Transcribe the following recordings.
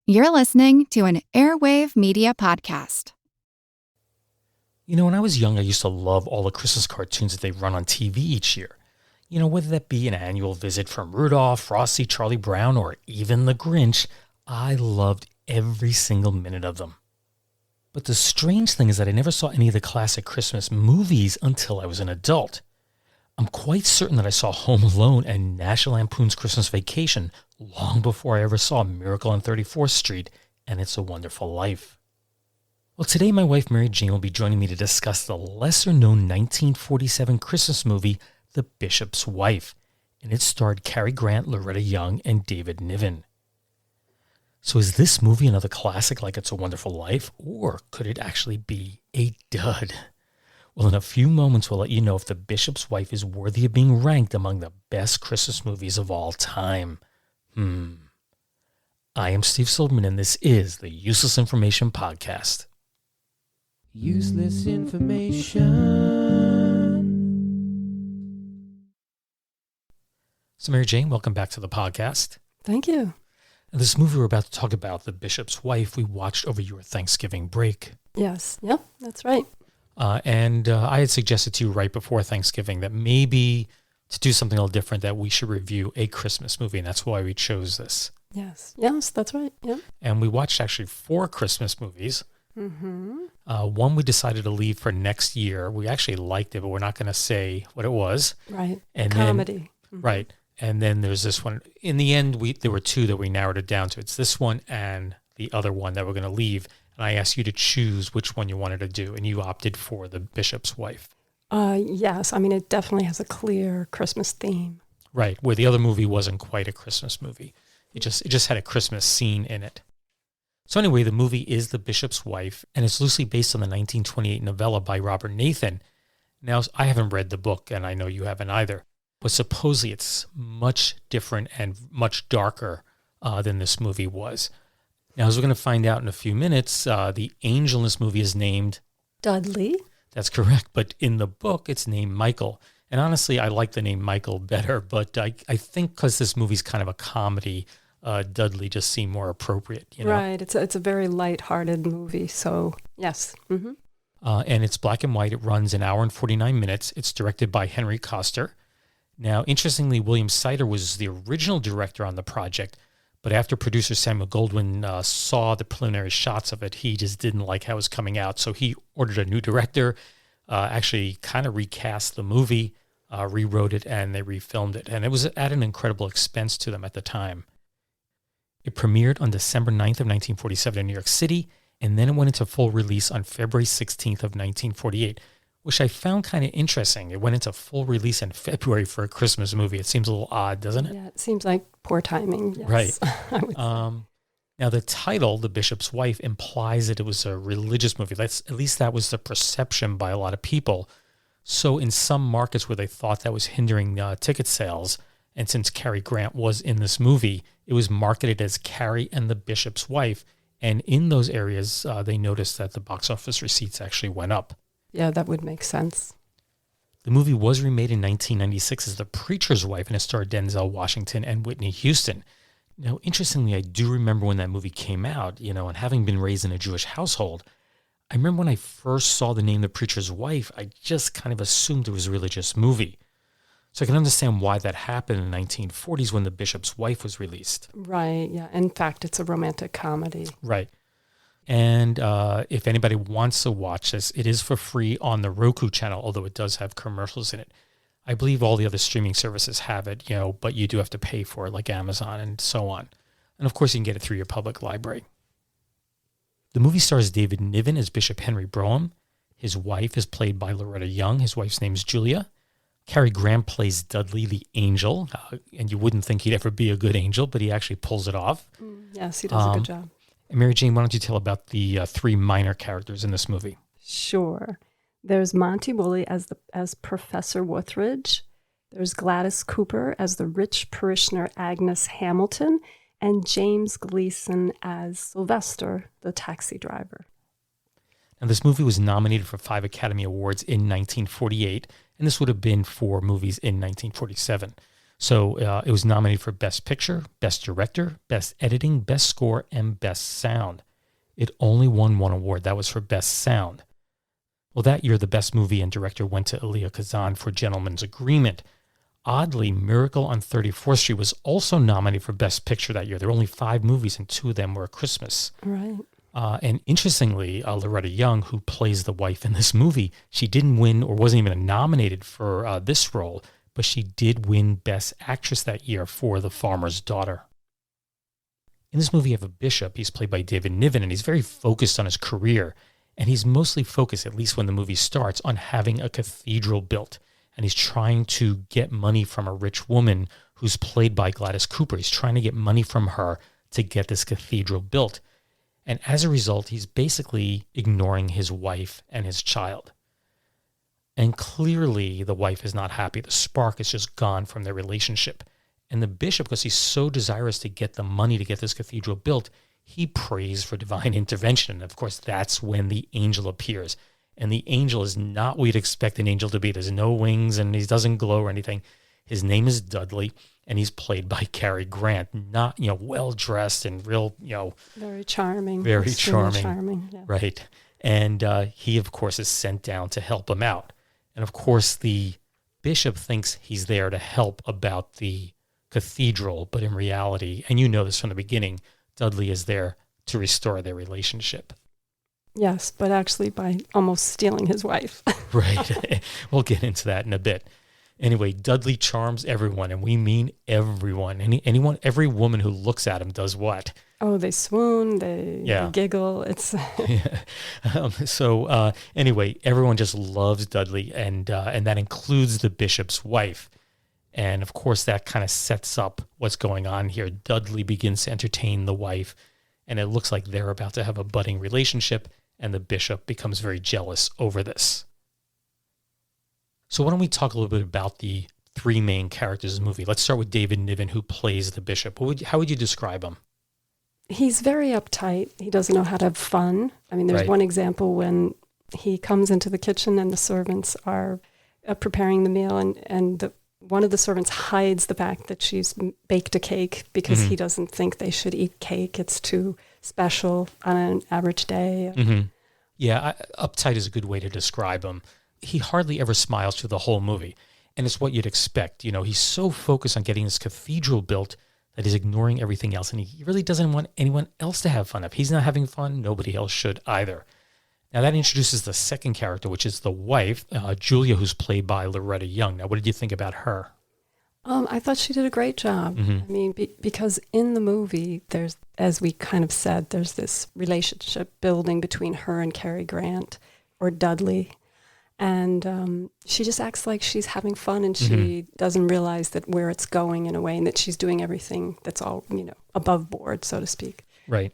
You're listening to an Airwave Media Podcast. You know, when I was young, I used to love all the Christmas cartoons that they run on TV each year. You know, whether that be an annual visit from Rudolph, Frosty, Charlie Brown, or even the Grinch, I loved every single minute of them. But the strange thing is that I never saw any of the classic Christmas movies until I was an adult. I'm quite certain that I saw Home Alone and National Lampoon's Christmas Vacation long before I ever saw Miracle on 34th Street and It's a Wonderful Life. Well, today my wife Mary Jane will be joining me to discuss the lesser-known 1947 Christmas movie, The Bishop's Wife, and it starred Cary Grant, Loretta Young, and David Niven. So is this movie another classic like It's a Wonderful Life, or could it actually be a dud? Well, in a few moments, we'll let you know if The Bishop's Wife is worthy of being ranked among the best Christmas movies of all time. I am Steve Silverman, and this is the Useless Information Podcast. Useless information. So, Mary Jane, welcome back to the podcast. Thank you. And this movie we're about to talk about, The Bishop's Wife, we watched over your Thanksgiving break. Yes. Yep, that's right. And I had suggested to you right before Thanksgiving that maybe to do something a little different, that we should review a Christmas movie, and that's why we chose this. Yes, that's right. Yep. And we watched actually 4 Christmas movies. Mm-hmm. One we decided to leave for next year. We actually liked it, but we're not going to say what it was. Right. And comedy. Then, right. And then there's this one. In the end, there were 2 that we narrowed it down to. It's this one and the other one that we're going to leave. And I asked you to choose which one you wanted to do, and you opted for The Bishop's Wife. Yes. I mean, it definitely has a clear Christmas theme. Right, where the other movie wasn't quite a Christmas movie. It just had a Christmas scene in it. So anyway, the movie is The Bishop's Wife, and it's loosely based on the 1928 novella by Robert Nathan. Now, I haven't read the book, and I know you haven't either, but supposedly it's much different and much darker than this movie was. Now, as we're going to find out in a few minutes, the angel in this movie is named Dudley. That's correct, but in the book, it's named Michael. And honestly, I like the name Michael better, but I think because this movie's kind of a comedy, Dudley just seemed more appropriate. You know? Right. It's a very lighthearted movie, so yes. Mm-hmm. And it's black and white. It runs an hour and 49 minutes. It's directed by Henry Koster. Now, interestingly, William Sider was the original director on the project, but after producer Samuel Goldwyn saw the preliminary shots of it, he just didn't like how it was coming out. So he ordered a new director, actually kind of recast the movie, rewrote it, and they refilmed it. And it was at an incredible expense to them at the time. It premiered on December 9th of 1947 in New York City, and then it went into full release on February 16th of 1948, which I found kind of interesting. It went into full release in February for a Christmas movie. It seems a little odd, doesn't it? Yeah, it seems like poor timing. Yes. Right. I would say. Now, the title, The Bishop's Wife, implies that it was a religious movie. At least that was the perception by a lot of people. So in some markets where they thought that was hindering ticket sales, and since Cary Grant was in this movie, it was marketed as Cary and the Bishop's Wife. And in those areas, they noticed that the box office receipts actually went up. Yeah, that would make sense. The movie was remade in 1996 as The Preacher's Wife, and it starred Denzel Washington and Whitney Houston. Now, interestingly, I do remember when that movie came out, and having been raised in a Jewish household, I remember when I first saw the name The Preacher's Wife, I just kind of assumed it was a religious movie. So I can understand why that happened in the 1940s when The Bishop's Wife was released. Right, yeah. In fact, it's a romantic comedy. Right. And if anybody wants to watch this, it is for free on the Roku channel, although it does have commercials in it. I believe all the other streaming services have it, but you do have to pay for it, like Amazon and so on. And of course, you can get it through your public library. The movie stars David Niven as Bishop Henry Brougham. His wife is played by Loretta Young. His wife's name is Julia. Cary Grant plays Dudley the angel, and you wouldn't think he'd ever be a good angel, but he actually pulls it off. Yes, he does a good job. And Mary Jane, why don't you tell about the 3 minor characters in this movie? Sure. There's Monty Woolley as Professor Wuthridge. There's Gladys Cooper as the rich parishioner Agnes Hamilton, and James Gleason as Sylvester, the taxi driver. Now, this movie was nominated for 5 Academy Awards in 1948, and this would have been 4 movies in 1947. So it was nominated for Best Picture, Best Director, Best Editing, Best Score, and Best Sound. It only won one award. That was for Best Sound. Well, that year, the Best Movie and Director went to Elia Kazan for Gentleman's Agreement. Oddly, Miracle on 34th Street was also nominated for Best Picture that year. There were only 5 movies, and 2 of them were Christmas. Right. And interestingly, Loretta Young, who plays the wife in this movie, she didn't win or wasn't even nominated for this role, but she did win Best Actress that year for The Farmer's Daughter. In this movie, you have a bishop. He's played by David Niven, and he's very focused on his career. And he's mostly focused, at least when the movie starts, on having a cathedral built. And he's trying to get money from a rich woman who's played by Gladys Cooper. He's trying to get money from her to get this cathedral built. And as a result, he's basically ignoring his wife and his child. And clearly, the wife is not happy. The spark is just gone from their relationship. And the bishop, because he's so desirous to get the money to get this cathedral built, he prays for divine intervention. And of course, that's when the angel appears. And the angel is not what you'd expect an angel to be. There's no wings and he doesn't glow or anything. His name is Dudley, and he's played by Cary Grant. Not, well-dressed and real, very charming. Very Extremely charming. Yeah. Right. And he, of course, is sent down to help him out. And of course, the bishop thinks he's there to help about the cathedral, but in reality, and you know this from the beginning, Dudley is there to restore their relationship. Yes, but actually by almost stealing his wife. Right. We'll get into that in a bit. Anyway, Dudley charms everyone, and we mean everyone. Anyone, every woman who looks at him does what? Oh, they swoon, they giggle. It's Anyway, everyone just loves Dudley, and that includes the bishop's wife. And of course, that kind of sets up what's going on here. Dudley begins to entertain the wife, and it looks like they're about to have a budding relationship, and the bishop becomes very jealous over this. So why don't we talk a little bit about the 3 main characters in the movie? Let's start with David Niven, who plays the bishop. How would you describe him? He's very uptight. He doesn't know how to have fun. I mean, there's one example when he comes into the kitchen and the servants are preparing the meal, and one of the servants hides the fact that she's baked a cake because he doesn't think they should eat cake. It's too special on an average day. Mm-hmm. Yeah, uptight is a good way to describe him. He hardly ever smiles through the whole movie, and it's what you'd expect. He's so focused on getting this cathedral built that he's ignoring everything else, and he really doesn't want anyone else to have fun. If he's not having fun, nobody else should either. Now, that introduces the second character, which is the wife, Julia, who's played by Loretta Young. Now, what did you think about her? I thought she did a great job. Mm-hmm. I mean, because in the movie, there's, as we kind of said, there's this relationship building between her and Cary Grant, or Dudley. And she just acts like she's having fun, and she doesn't realize that where it's going in a way, and that she's doing everything that's all, above board, so to speak. Right.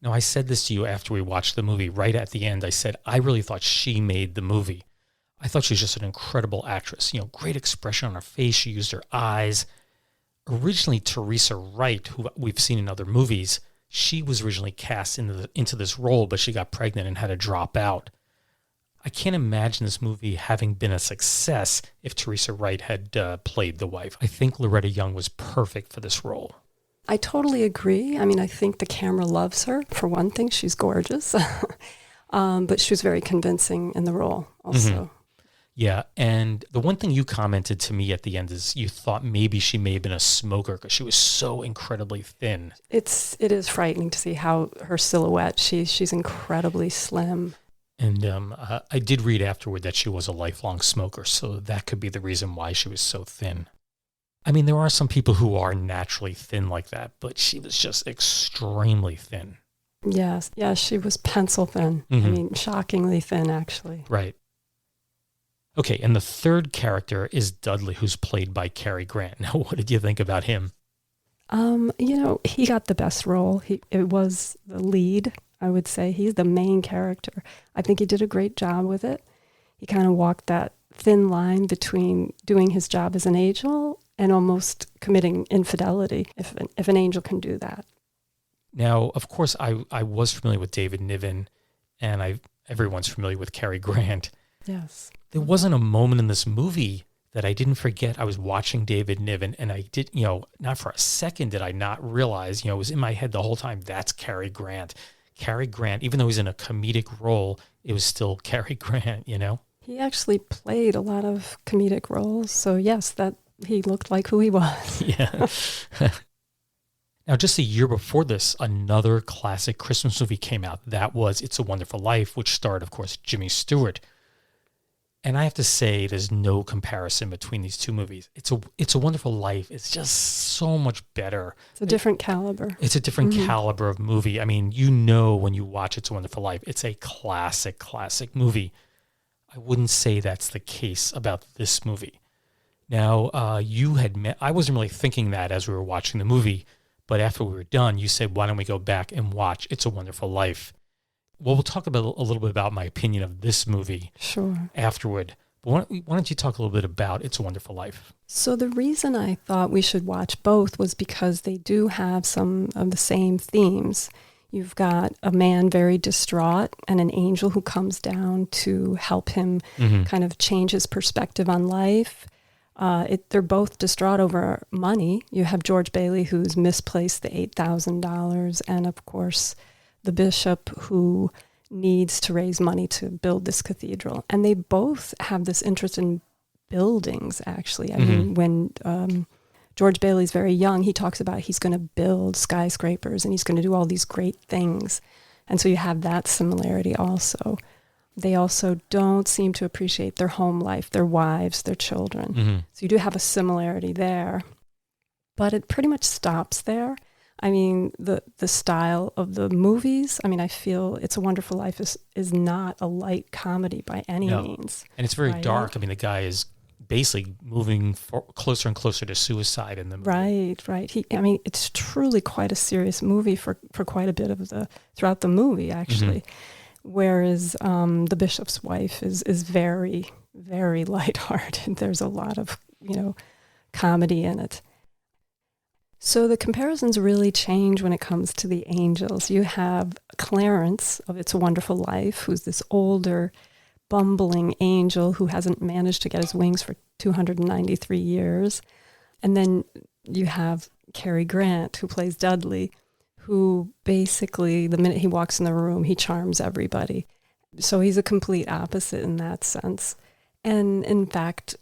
Now, I said this to you after we watched the movie. Right at the end, I said, I really thought she made the movie. I thought she was just an incredible actress. Great expression on her face. She used her eyes. Originally, Teresa Wright, who we've seen in other movies, she was originally cast into this role, but she got pregnant and had to drop out. I can't imagine this movie having been a success if Teresa Wright had played the wife. I think Loretta Young was perfect for this role. I totally agree. I mean, I think the camera loves her. For one thing, she's gorgeous. But she was very convincing in the role also. Mm-hmm. Yeah, and the one thing you commented to me at the end is you thought maybe she may have been a smoker because she was so incredibly thin. It is frightening to see how her silhouette, she's incredibly slim. And I did read afterward that she was a lifelong smoker, so that could be the reason why she was so thin. I mean, there are some people who are naturally thin like that, but she was just extremely thin. Yes, she was pencil thin. Mm-hmm. I mean, shockingly thin, actually. Right. Okay, and the third character is Dudley, who's played by Cary Grant. Now, what did you think about him? He got the best role. It was the lead, I would say. He's the main character. I think he did a great job with it. He kind of walked that thin line between doing his job as an angel and almost committing infidelity, if an angel can do that. Now, of course, I was familiar with David Niven, and everyone's familiar with Cary Grant. Yes. There wasn't a moment in this movie that I didn't forget I was watching David Niven, and I did, not for a second did I not realize, it was in my head the whole time, that's Cary Grant. Cary Grant, even though he's in a comedic role, it was still Cary Grant, He actually played a lot of comedic roles. So yes, that he looked like who he was. Yeah. Now, just a year before this, another classic Christmas movie came out. That was It's a Wonderful Life, which starred, of course, Jimmy Stewart. And I have to say, there's no comparison between these two movies. It's a Wonderful Life. It's just so much better. It's a different caliber. It's a different caliber of movie. I mean, when you watch It's a Wonderful Life, it's a classic movie. I wouldn't say that's the case about this movie. Now, I wasn't really thinking that as we were watching the movie, but after we were done, you said, why don't we go back and watch It's a Wonderful Life? Well, we'll talk about a little bit about my opinion of this movie afterward. But why don't you talk a little bit about It's a Wonderful Life? So the reason I thought we should watch both was because they do have some of the same themes. You've got a man very distraught and an angel who comes down to help him kind of change his perspective on life. They're both distraught over money. You have George Bailey, who's misplaced the $8,000, and of course the bishop who needs to raise money to build this cathedral. And they both have this interest in buildings, actually. I mean, when George Bailey's very young, he talks about he's going to build skyscrapers and he's going to do all these great things. And so you have that similarity also. They also don't seem to appreciate their home life, their wives, their children. So you do have a similarity there. But it pretty much stops there. I mean, the style of the movies, I mean, I feel It's a Wonderful Life is not a light comedy by any means. And it's very dark. I mean, the guy is basically moving closer and closer to suicide in the movie. Right. It's truly quite a serious movie for quite a bit of throughout the movie, actually. Whereas The Bishop's Wife is very, very lighthearted. There's a lot of, comedy in it. So the comparisons really change when it comes to the angels. You have Clarence of It's a Wonderful Life, who's this older, bumbling angel who hasn't managed to get his wings for 293 years. And then you have Cary Grant, who plays Dudley, who basically, the minute he walks in the room, he charms everybody. So he's a complete opposite in that sense. And in fact,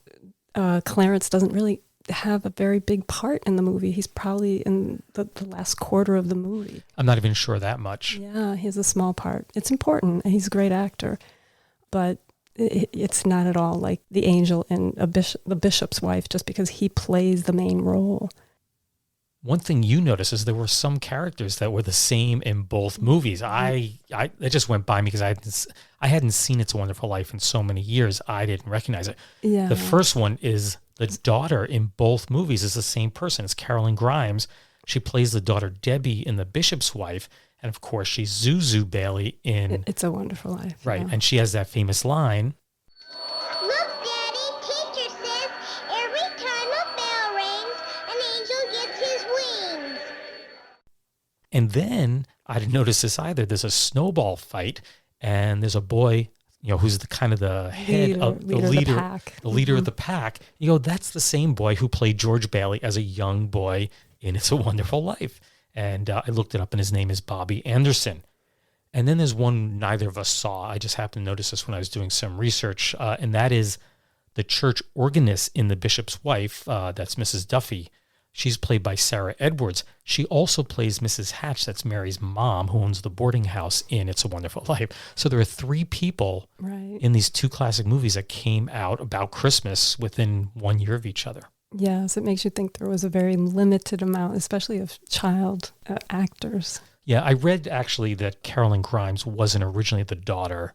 Clarence doesn't really have a very big part in the movie. He's probably in the last quarter of the movie. I'm not even sure that much. Yeah, he has a small part. It's important, and he's a great actor. But it's not at all like the angel in The Bishop's Wife, just because he plays the main role. One thing you notice is there were some characters that were the same in both movies. That just went by me because I hadn't seen It's a Wonderful Life in so many years. I didn't recognize it. Yeah. The first one is the daughter in both movies is the same person. It's Carolyn Grimes. She plays the daughter Debbie in The Bishop's Wife. And of course, she's Zuzu Bailey in It's a Wonderful Life. Right. Yeah. And she has that famous line. Look, Daddy, teacher says every time a bell rings, an angel gets his wings. And then, I didn't notice this either, there's a snowball fight, and there's a boy, who's the kind of the head of the leader of the pack. The leader of the pack. That's the same boy who played George Bailey as a young boy in It's a Wonderful Life. And I looked it up, and his name is Bobby Anderson. And then there's one neither of us saw. I just happened to notice this when I was doing some research, and that is the church organist in The Bishop's Wife. That's Mrs. Duffy. She's played by Sarah Edwards. She also plays Mrs. Hatch. That's Mary's mom, who owns the boarding house in It's a Wonderful Life. So there are three people in these two classic movies that came out about Christmas within 1 year of each other. Yes, it makes you think there was a very limited amount, especially of child actors. Yeah, I read actually that Carolyn Grimes wasn't originally the daughter,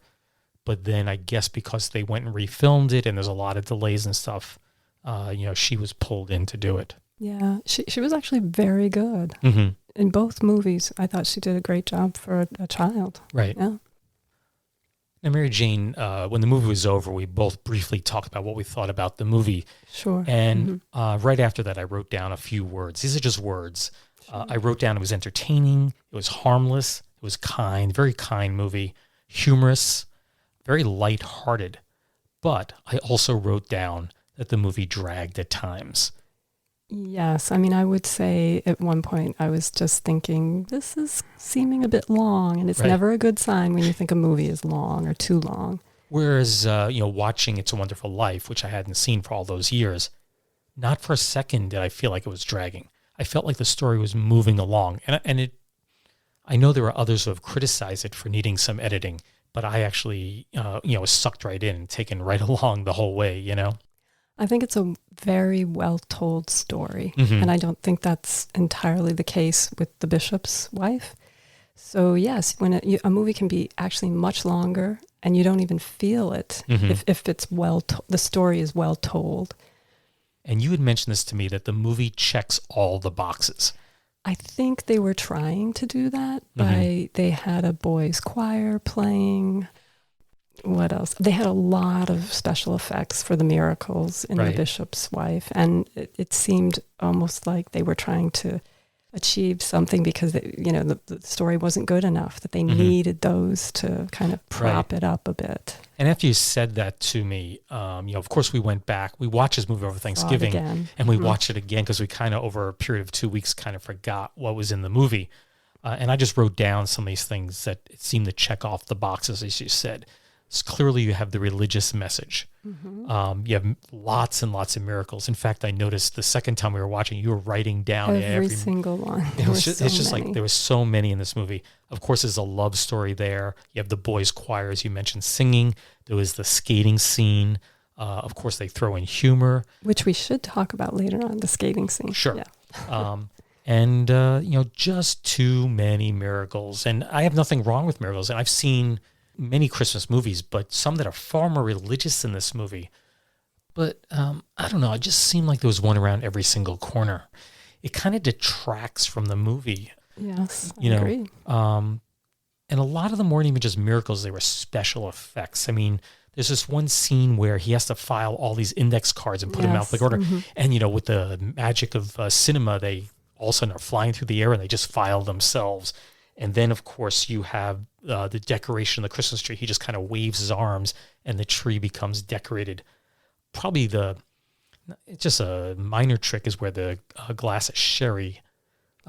but then I guess because they went and refilmed it and there's a lot of delays and stuff, she was pulled in to do it. Yeah, she was actually very good. In both movies. I thought she did a great job for a child. Right. Yeah. Now, Mary Jane, when the movie was over, we both briefly talked about what we thought about the movie. Sure. And right after that, I wrote down a few words. These are just words. Sure. I wrote down it was entertaining, it was harmless, it was kind, very kind movie, humorous, very lighthearted. But I also wrote down that the movie dragged at times. Yes. I mean, I would say at one point I was just thinking, this is seeming a bit long, and it's Right. never a good sign when you think a movie is long or too long. Whereas, watching It's a Wonderful Life, which I hadn't seen for all those years, not for a second did I feel like it was dragging. I felt like the story was moving along. I know there are others who have criticized it for needing some editing, but I actually, was sucked right in and taken right along the whole way, I think it's a very well-told story, Mhm. and I don't think that's entirely the case with The Bishop's Wife. So yes, when a movie can be actually much longer, and you don't even feel it Mhm. if it's the story is well told. And you had mentioned this to me, that the movie checks all the boxes. I think they were trying to do that they had a boys' choir playing. What else? They had a lot of special effects for the miracles in The Right. Bishop's Wife, and it seemed almost like they were trying to achieve something because the story wasn't good enough, that they needed those to kind of prop it up a bit. And after you said that to me, of course we went back. We watched this movie over Thanksgiving, again. and we watched it again because we kind of, over a period of 2 weeks, kind of forgot what was in the movie. And I just wrote down some of these things that it seemed to check off the boxes, as you said. So clearly you have the religious message. You have lots and lots of miracles. In fact, I noticed the second time we were watching, you were writing down Every single one. it's just like there was so many in this movie. Of course, there's a love story there. You have the boys' choir, as you mentioned, singing. There was the skating scene. Of course, they throw in humor. Which we should talk about later on, the skating scene. Sure. Yeah. And just too many miracles. And I have nothing wrong with miracles. And I've seen many Christmas movies, but some that are far more religious than this movie. But I don't know. It just seemed like there was one around every single corner. It kind of detracts from the movie. Yes, I You know, agree. And a lot of them weren't even just miracles. They were special effects. I mean, there's this one scene where he has to file all these index cards and put them in alphabetical order. And, with the magic of cinema, they all of a sudden are flying through the air and they just file themselves. And then, of course, you have the decoration of the Christmas tree. He just kind of waves his arms and the tree becomes decorated. Probably it's just a minor trick is where the glass of sherry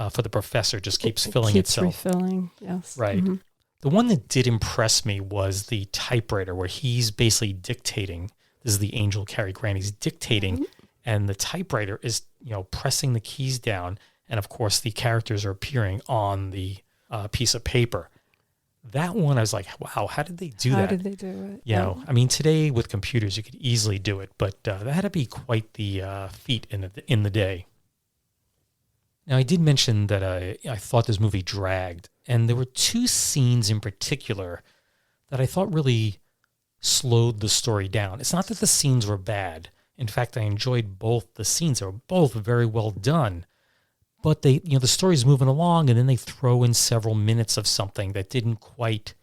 for the professor just keeps filling itself. Refilling, yes. Right. The one that did impress me was the typewriter, where he's basically dictating. This is the angel Cary Grant. He's dictating, and the typewriter is, pressing the keys down. And of course, the characters are appearing on the piece of paper. That one, I was like, wow, how did they do that? How did they do it? I mean, today with computers, you could easily do it, but that had to be quite the feat in the day. Now, I did mention that I thought this movie dragged, and there were two scenes in particular that I thought really slowed the story down. It's not that the scenes were bad. In fact, I enjoyed both the scenes. They were both very well done. But the story's moving along, and then they throw in several minutes of something that didn't quite,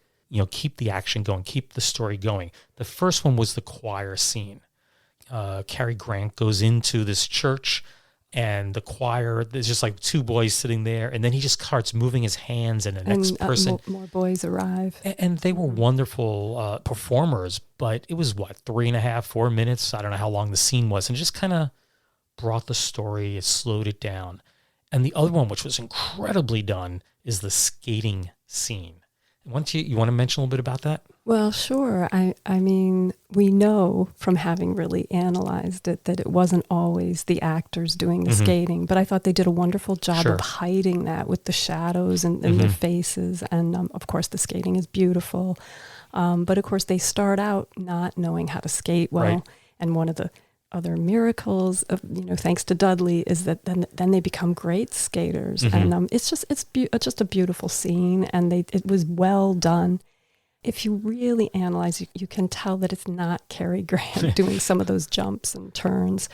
keep the action going, keep the story going. The first one was the choir scene. Cary Grant goes into this church, and the choir, there's just like two boys sitting there, and then he just starts moving his hands, and the next person. More boys arrive. And they were wonderful performers, but it was 3.5, 4 minutes? I don't know how long the scene was, and it just kind of brought the story, it slowed it down. And the other one, which was incredibly done, is the skating scene. You want to mention a little bit about that? Well, sure. I mean, we know from having really analyzed it that it wasn't always the actors doing the skating, but I thought they did a wonderful job of hiding that with the shadows and their faces. And of course, the skating is beautiful. But of course, they start out not knowing how to skate well. Right. And one of the other miracles of, thanks to Dudley, is that then they become great skaters. And it's just a beautiful scene, and it was well done. If you really analyze, you can tell that it's not Cary Grant doing some of those jumps and turns.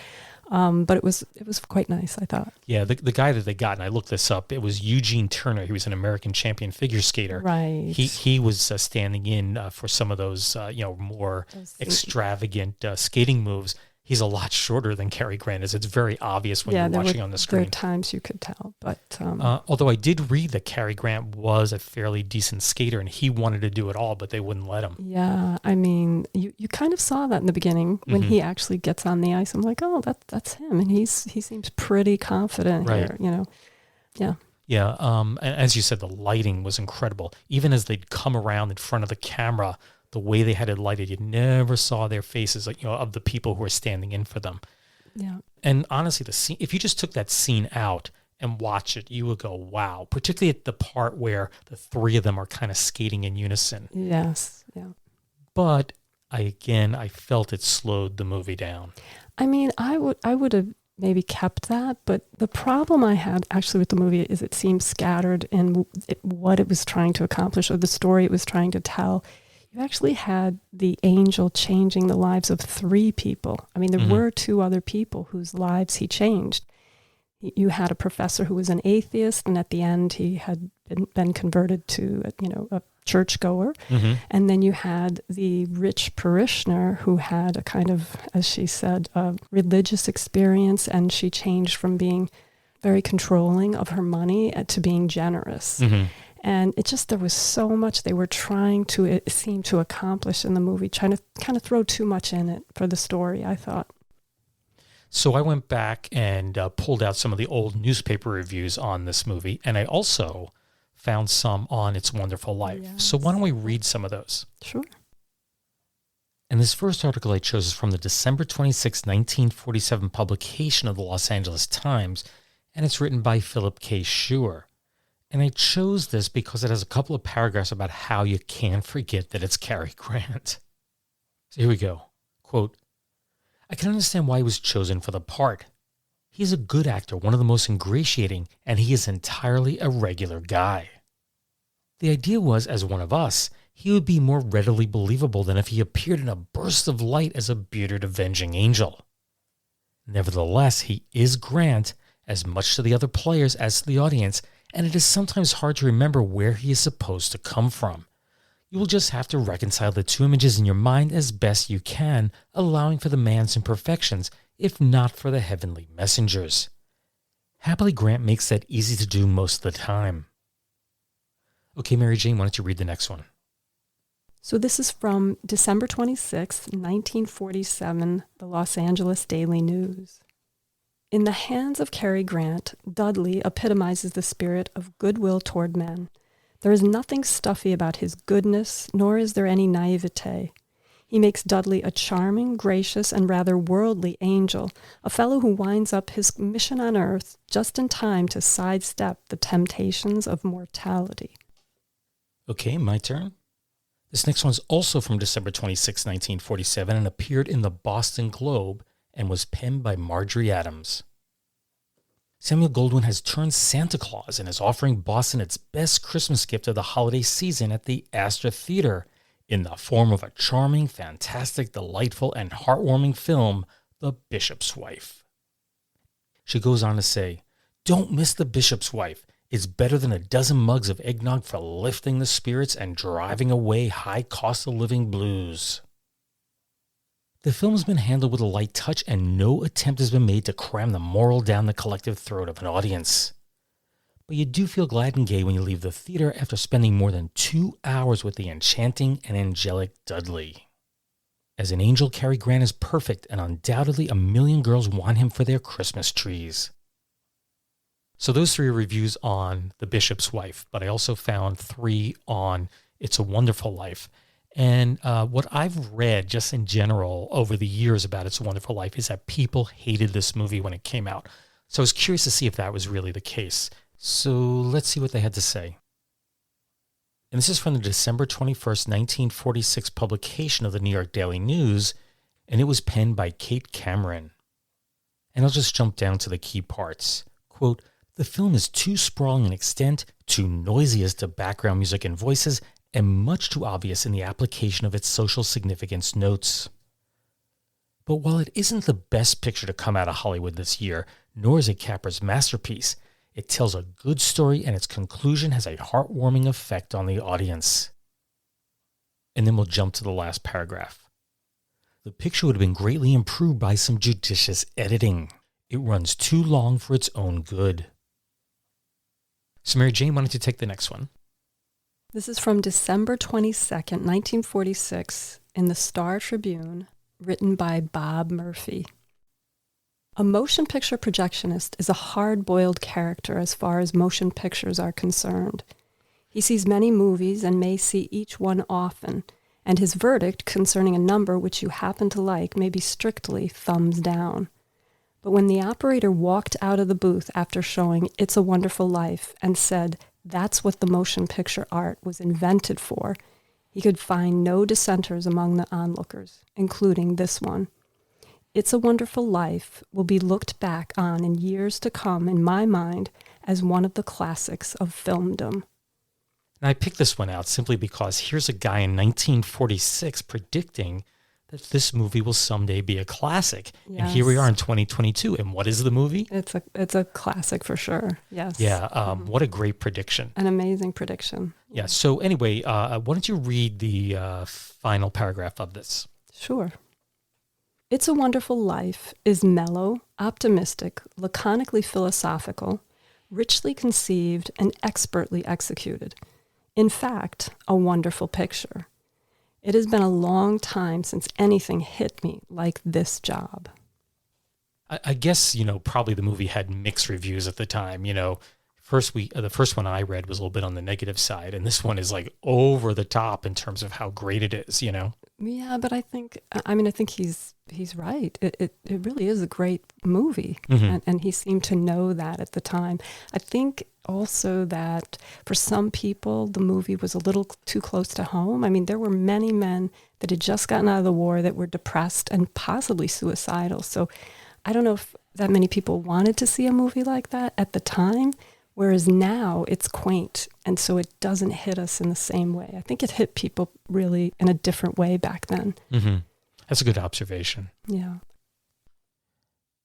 But it was quite nice, I thought. Yeah, the guy that they got, and I looked this up, it was Eugene Turner. He was an American champion figure skater. Right. He was standing in for some of those more extravagant skating moves. he's a lot shorter than Cary Grant is. It's very obvious when you're watching on the There screen. are times you could tell, but Although I did read that Cary Grant was a fairly decent skater and he wanted to do it all, but they wouldn't let him. yeah, I mean, you kind of saw that in the beginning when he actually gets on the ice. I'm like, oh, that's him, and he seems pretty confident here, Yeah. Yeah, and as you said, the lighting was incredible. Even as they'd come around in front of the camera, the way they had it lighted, you never saw their faces, of the people who were standing in for them. Yeah. And honestly, the scene, if you just took that scene out and watch it, you would go, wow. Particularly at the part where the three of them are kind of skating in unison. Yes. Yeah. But I felt it slowed the movie down. I mean, I would have maybe kept that, but the problem I had actually with the movie is it seemed scattered in what it was trying to accomplish or the story it was trying to tell. You actually had the angel changing the lives of 3 people. I mean, there were 2 other people whose lives he changed. You had a professor who was an atheist, and at the end he had been converted to, a churchgoer. And then you had the rich parishioner who had a kind of, as she said, a religious experience, and she changed from being very controlling of her money to being generous. And there was so much they were trying to, it seemed to accomplish in the movie, trying to kind of throw too much in it for the story, I thought. So I went back and pulled out some of the old newspaper reviews on this movie, and I also found some on It's Wonderful Life. Yes. So why don't we read some of those? Sure. And this first article I chose is from the December 26, 1947 publication of the Los Angeles Times, and it's written by Philip K. Schur. And I chose this because it has a couple of paragraphs about how you can't forget that it's Cary Grant. So here we go. Quote, I can understand why he was chosen for the part. He's a good actor, one of the most ingratiating, and he is entirely a regular guy. The idea was, as one of us, he would be more readily believable than if he appeared in a burst of light as a bearded avenging angel. Nevertheless, he is Grant, as much to the other players as to the audience, and it is sometimes hard to remember where he is supposed to come from. You will just have to reconcile the 2 images in your mind as best you can, allowing for the man's imperfections, if not for the heavenly messengers. Happily, Grant makes that easy to do most of the time. Okay, Mary Jane, why don't you read the next one? So this is from December 26, 1947, the Los Angeles Daily News. In the hands of Cary Grant, Dudley epitomizes the spirit of goodwill toward men. There is nothing stuffy about his goodness, nor is there any naivete. He makes Dudley a charming, gracious, and rather worldly angel, a fellow who winds up his mission on earth just in time to sidestep the temptations of mortality. Okay, my turn. This next one's also from December 26, 1947, and appeared in the Boston Globe and was penned by Marjorie Adams. Samuel Goldwyn has turned Santa Claus and is offering Boston its best Christmas gift of the holiday season at the Astor Theater in the form of a charming, fantastic, delightful, and heartwarming film, The Bishop's Wife. She goes on to say, don't miss The Bishop's Wife. It's better than a dozen mugs of eggnog for lifting the spirits and driving away high cost of living blues. The film has been handled with a light touch, and no attempt has been made to cram the moral down the collective throat of an audience. But you do feel glad and gay when you leave the theater after spending more than 2 hours with the enchanting and angelic Dudley. As an angel, Cary Grant is perfect, and undoubtedly a million girls want him for their Christmas trees. So those 3 are reviews on The Bishop's Wife, but I also found 3 on It's a Wonderful Life. And what I've read just in general over the years about It's a Wonderful Life is that people hated this movie when it came out. So I was curious to see if that was really the case. So let's see what they had to say. And this is from the December 21st, 1946 publication of the New York Daily News, and it was penned by Kate Cameron. And I'll just jump down to the key parts. Quote, the film is too sprawling in extent, too noisy as to background music and voices, and much too obvious in the application of its social significance notes. But while it isn't the best picture to come out of Hollywood this year, nor is it Capra's masterpiece, it tells a good story and its conclusion has a heartwarming effect on the audience. And then we'll jump to the last paragraph. The picture would have been greatly improved by some judicious editing. It runs too long for its own good. So Mary Jane, why don't you take the next one? This is from December 22nd, 1946, in the Star Tribune, written by Bob Murphy. A motion picture projectionist is a hard-boiled character as far as motion pictures are concerned. He sees many movies and may see each one often, and his verdict concerning a number which you happen to like may be strictly thumbs down. But when the operator walked out of the booth after showing It's a Wonderful Life and said that's what the motion picture art was invented for, he could find no dissenters among the onlookers, including this one. It's a Wonderful Life will be looked back on in years to come, in my mind, as one of the classics of filmdom. And I picked this one out simply because here's a guy in 1946 predicting that this movie will someday be a classic. Yes. And here we are in 2022. And what is the movie? It's a classic for sure. Yes. Yeah. What a great prediction. An amazing prediction. Yeah. So anyway, why don't you read the final paragraph of this? Sure. It's a Wonderful Life is mellow, optimistic, laconically philosophical, richly conceived, and expertly executed. In fact, a wonderful picture. It has been a long time since anything hit me like this job. I guess, probably the movie had mixed reviews at the time. The first one I read was a little bit on the negative side, and this one is like over the top in terms of how great it is, Yeah, but I think he's right. It really is a great movie, Mm-hmm. and he seemed to know that at the time. I think also that for some people, the movie was a little too close to home. I mean, there were many men that had just gotten out of the war that were depressed and possibly suicidal. So I don't know if that many people wanted to see a movie like that at the time, whereas now it's quaint, and so it doesn't hit us in the same way. I think it hit people really in a different way back then. Mm-hmm. That's a good observation. Yeah.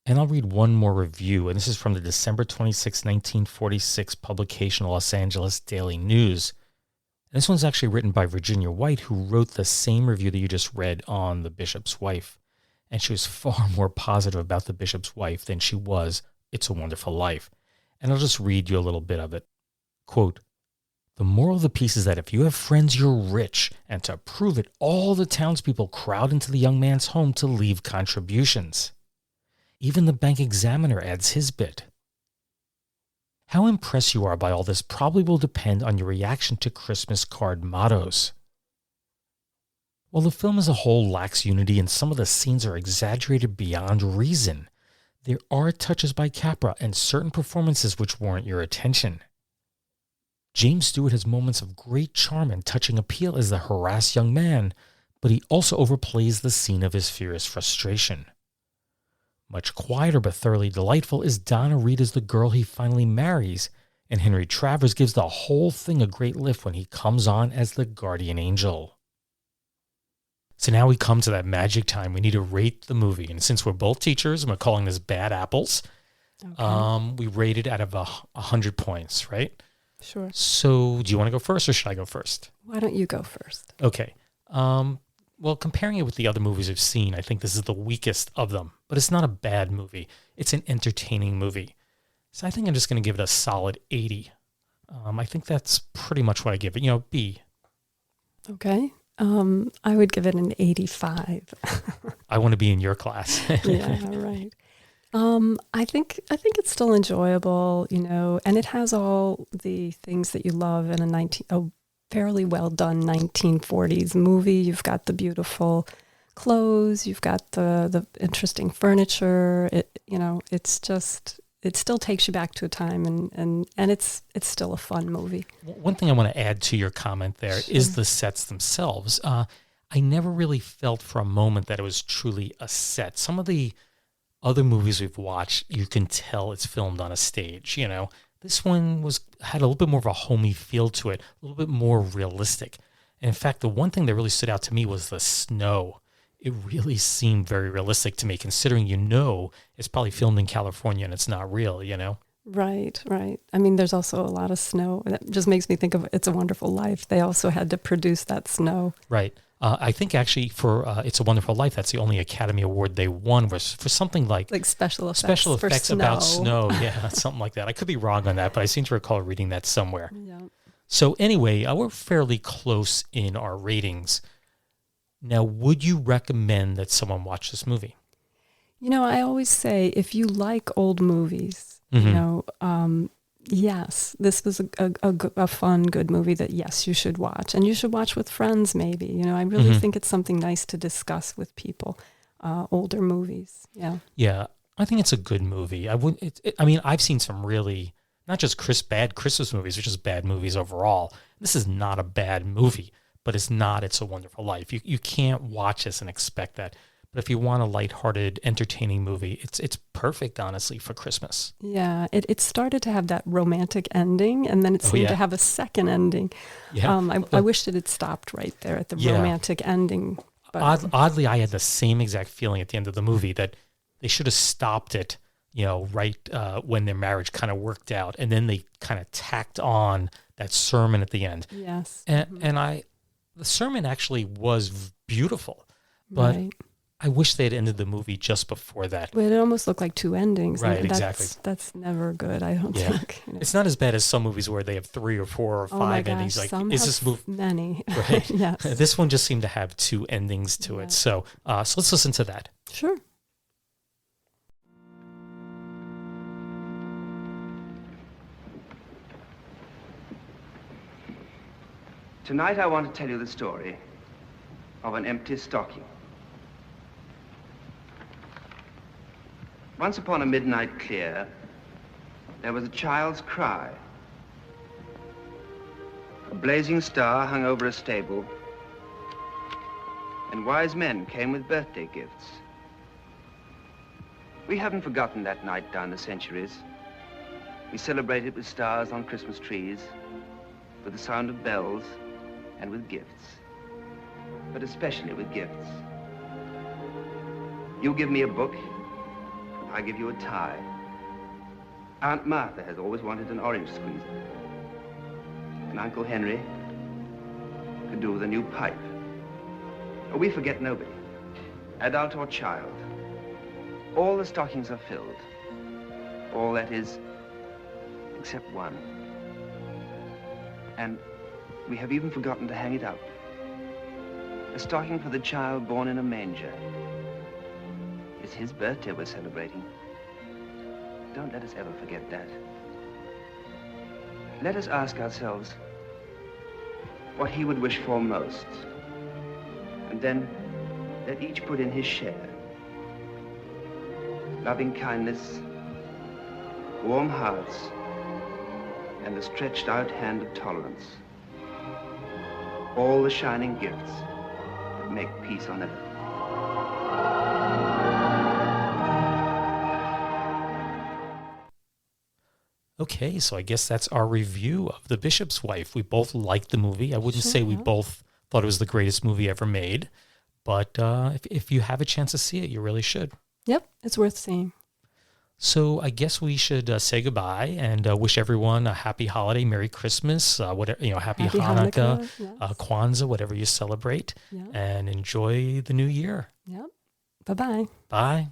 And I'll read one more review, and this is from the December 26, 1946 publication, Los Angeles Daily News. And this one's actually written by Virginia White, who wrote the same review that you just read on The Bishop's Wife. And she was far more positive about The Bishop's Wife than she was It's a Wonderful Life. And I'll just read you a little bit of it. Quote, "The moral of the piece is that if you have friends, you're rich, and to prove it, all the townspeople crowd into the young man's home to leave contributions. Even the bank examiner adds his bit. How impressed you are by all this probably will depend on your reaction to Christmas card mottos. While the film as a whole lacks unity and some of the scenes are exaggerated beyond reason, there are touches by Capra and certain performances which warrant your attention. James Stewart has moments of great charm and touching appeal as the harassed young man, but he also overplays the scene of his fierce frustration. Much quieter but thoroughly delightful is Donna Reed as the girl he finally marries, and Henry Travers gives the whole thing a great lift when he comes on as the guardian angel." So now we come to that magic time. We need to rate the movie. And since we're both teachers and we're calling this bad apples, Okay. we rate it out of 100 points, right? Sure. So do you want to go first or should I go first? Why don't you go first? Okay. Well, comparing it with the other movies I've seen, I think this is the weakest of them. But it's not a bad movie. It's an entertaining movie. So I think I'm just going to give it a solid 80. I think that's pretty much what I give it. B. Okay. I would give it an 85. I want to be in your class. Yeah, right. I think it's still enjoyable, and it has all the things that you love in a fairly well done 1940s movie. You've got the beautiful clothes, you've got the interesting furniture. It still takes you back to a time, and it's still a fun movie. One thing I want to add to your comment there is the sets themselves. I never really felt for a moment that it was truly a set. Some of the other movies we've watched, you can tell it's filmed on a stage. This one had a little bit more of a homey feel to it, a little bit more realistic. And in fact, the one thing that really stood out to me was the snow. It really seemed very realistic to me, considering it's probably filmed in California and it's not real, Right. I mean, there's also a lot of snow. That just makes me think of It's a Wonderful Life. They also had to produce that snow. Right. I think actually for It's a Wonderful Life, that's the only Academy Award they won was for something like special effects. Special for effects snow. about snow. Yeah, something like that. I could be wrong on that, but I seem to recall reading that somewhere. Yeah. So anyway, we're fairly close in our ratings. Now, would you recommend that someone watch this movie? I always say if you like old movies, yes, this was a fun, good movie that, yes, you should watch. And you should watch with friends, maybe. I really think it's something nice to discuss with people, older movies. Yeah. Yeah, I think it's a good movie. I've seen some really, not just bad Christmas movies, or just bad movies overall. This is not a bad movie, but it's not It's a Wonderful Life. You can't watch this and expect that. But if you want a lighthearted, entertaining movie, it's perfect, honestly, for Christmas. Yeah, it started to have that romantic ending, and then it seemed to have a second ending. Yeah. I wished it had stopped right there at the romantic ending. But Oddly, I had the same exact feeling at the end of the movie that they should have stopped it, right when their marriage kind of worked out, and then they kind of tacked on that sermon at the end. Yes, and the sermon actually was beautiful, but right. I wish they had ended the movie just before that. But it almost looked like two endings. Right, and exactly. That's never good, I don't think. It's not as bad as some movies where they have 3 or 4 or 5 endings. Like, some is have this movie many? right? Yes. This one just seemed to have 2 endings to it. So let's listen to that. Sure. Tonight I want to tell you the story of an empty stocking. Once upon a midnight clear, there was a child's cry. A blazing star hung over a stable, and wise men came with birthday gifts. We haven't forgotten that night down the centuries. We celebrated with stars on Christmas trees, with the sound of bells, and with gifts, but especially with gifts. You give me a book, I give you a tie. Aunt Martha has always wanted an orange squeezer, and Uncle Henry could do with a new pipe. We forget nobody, adult or child. All the stockings are filled. All that is, except one. And we have even forgotten to hang it up. A stocking for the child born in a manger. It's his birthday we're celebrating. Don't let us ever forget that. Let us ask ourselves what he would wish for most. And then let each put in his share. Loving kindness, warm hearts, and the stretched out hand of tolerance. All the shining gifts that make peace on earth. Okay, so I guess that's our review of The Bishop's Wife. We both liked the movie. I wouldn't say we both thought it was the greatest movie ever made, but if you have a chance to see it, you really should. Yep, it's worth seeing. So I guess we should say goodbye and wish everyone a happy holiday, Merry Christmas, happy Hanukkah, yes. Kwanzaa, whatever you celebrate, and enjoy the new year. Yep. Bye-bye. Bye.